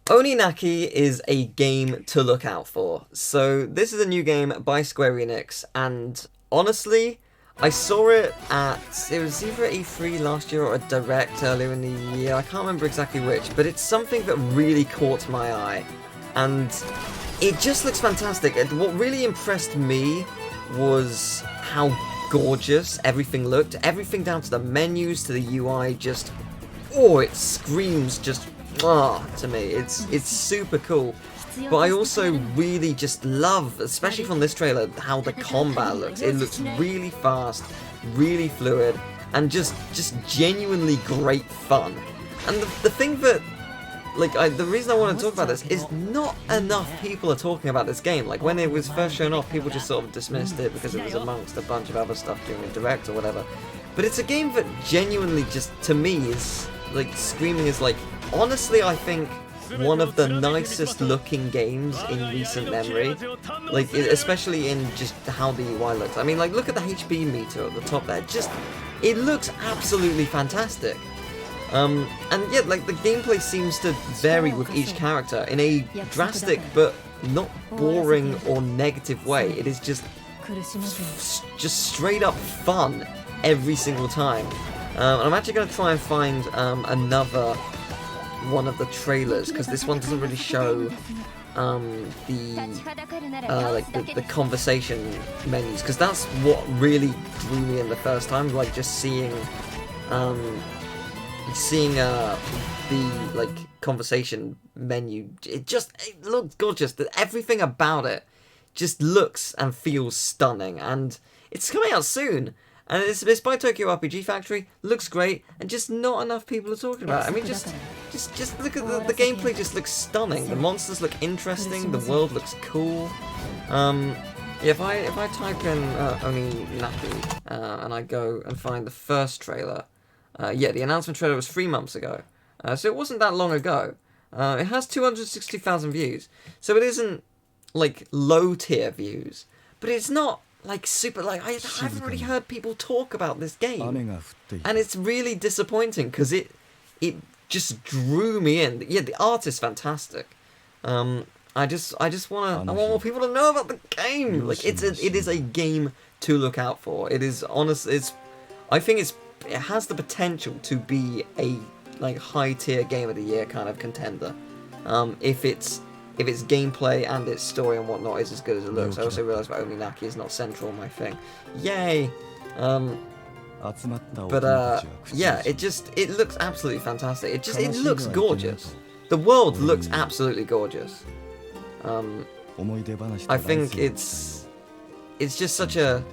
Oninaki is a game to look out for. So this is a new game by Square Enix, and honestly, I saw it was either at E3 last year or a Direct earlier in the year, I can't remember exactly which, but it's something that really caught my eye, and it just looks fantastic. And what really impressed me was how gorgeous everything looked, everything down to the menus, to the UI, just, oh, it screams just, to me. It's super cool. But I also really just love, especially from this trailer, how the combat looks. It looks really fast, really fluid, and just genuinely great fun. And the thing that, like, the reason I want to talk about this is not enough people are talking about this game. Like, when it was first shown off, people just sort of dismissed it because it was amongst a bunch of other stuff during the Direct or whatever. But it's a game that genuinely just, to me, is, like, screaming is, like, honestly, I think one of the nicest looking games in recent memory, like, especially in just how the UI looks. I mean, like, look at the HP meter at the top there, just, it looks absolutely fantastic. And yet, like, the gameplay seems to vary with each character in a drastic but not boring or negative way. It is just straight up fun every single time. And I'm actually going to try and find another one of the trailers, because this one doesn't really show the conversation menus, because that's what really drew me in the first time, like just seeing the like conversation menu. It looks gorgeous. Everything about it just looks and feels stunning, and it's coming out soon. And it's by Tokyo RPG Factory, looks great, and just not enough people are talking about it. I mean, just look at the gameplay. Just looks stunning. The monsters look interesting. The world looks cool. Yeah, if I type in Oninaki and I go and find the first trailer, yeah, the announcement trailer was 3 months ago, so it wasn't that long ago. It has 260,000 views, so it isn't like low tier views, but it's not like super, like, I haven't really heard people talk about this game, and it's really disappointing because it just drew me in. Yeah, the art is fantastic. I want more people to know about the game. Like, it is a game to look out for. It is honest. I think it has the potential to be a like high tier game of the year kind of contender. If its gameplay and its story and whatnot is as good as it looks. I also realised that Oninaki is not central on my thing. Yay! Yeah, it looks absolutely fantastic. It looks gorgeous. The world looks absolutely gorgeous. I think it's just such a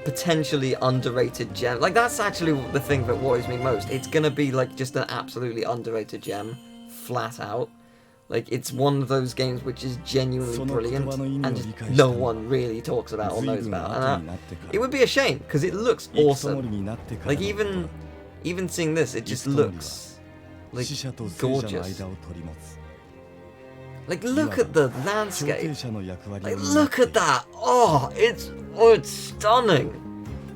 potentially underrated gem. Like, that's actually the thing that worries me most. It's gonna be like just an absolutely underrated gem, flat out. Like, it's one of those games which is genuinely brilliant and just no one really talks about or knows about. And it would be a shame, because it looks awesome. Like, even seeing this, it just looks like gorgeous. Like, look at the landscape. Like, look at that. Oh, it's stunning.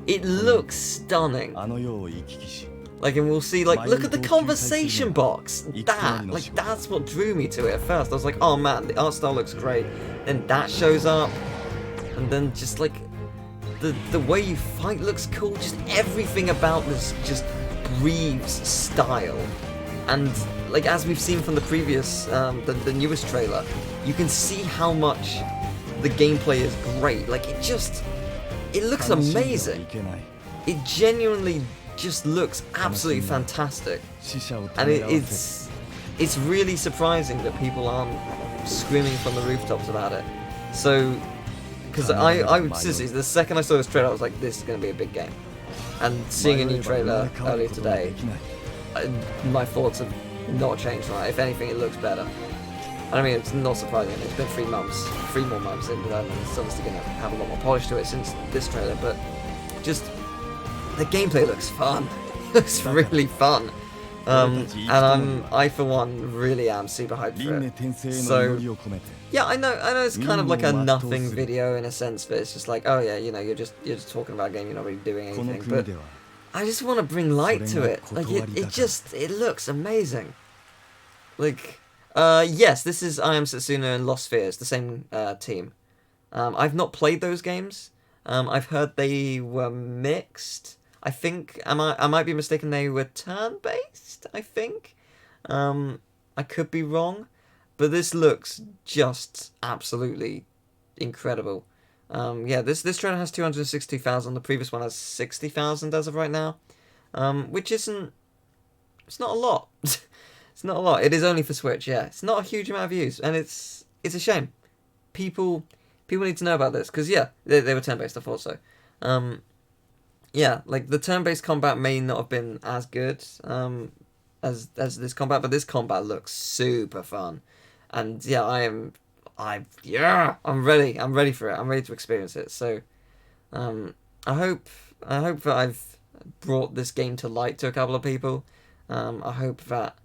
It looks stunning. Like, and we'll see, like, look at the conversation box. That's what drew me to it at first. I was like, oh man, the art style looks great. Then that shows up, and then just like the way you fight looks cool. Just everything about this just breathes style. And like, as we've seen from the previous, the newest trailer, you can see how much the gameplay is great. Like, it looks amazing. It genuinely just looks absolutely fantastic, and it's really surprising that people aren't screaming from the rooftops about it. So, because seriously, the second I saw this trailer, I was like, this is going to be a big game. And seeing a new trailer earlier today, my thoughts have not changed from that. If anything, it looks better. I mean, it's not surprising. It's been 3 months, 3 more months in development. It's obviously going to have a lot more polish to it since this trailer, but just the gameplay looks fun. It looks really fun. And I for one really am super hyped for it. So yeah, I know it's kind of like a nothing video in a sense, but it's just like, oh yeah, you know, you're just talking about a game, you're not really doing anything. But I just want to bring light to it. Like, it looks amazing. Like, Yes, this is I Am Setsuna and Lost Spheres, the same team. I've not played those games. I've heard they were mixed. I think I might be mistaken. They were turn-based. I think. I could be wrong, but this looks just absolutely incredible. Yeah, this trailer has 260,000. The previous one has 60,000 as of right now, which isn't. It's not a lot. It's not a lot. It is only for Switch. Yeah, it's not a huge amount of views, and it's a shame. People need to know about this because yeah, they were turn-based. I thought so. Yeah, like the turn-based combat may not have been as good as this combat, but this combat looks super fun, and yeah, I'm ready. I'm ready for it. I'm ready to experience it. So, I hope that I've brought this game to light to a couple of people. I hope that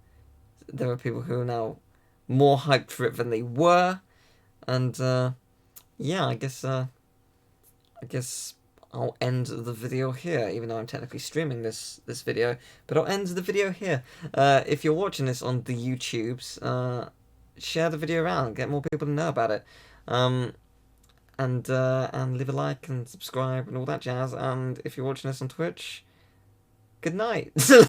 there are people who are now more hyped for it than they were, and yeah, I guess I'll end the video here, even though I'm technically streaming this video, but I'll end the video here. If you're watching this on the YouTubes, share the video around, get more people to know about it, and leave a like and subscribe and all that jazz. And if you're watching this on Twitch, good night.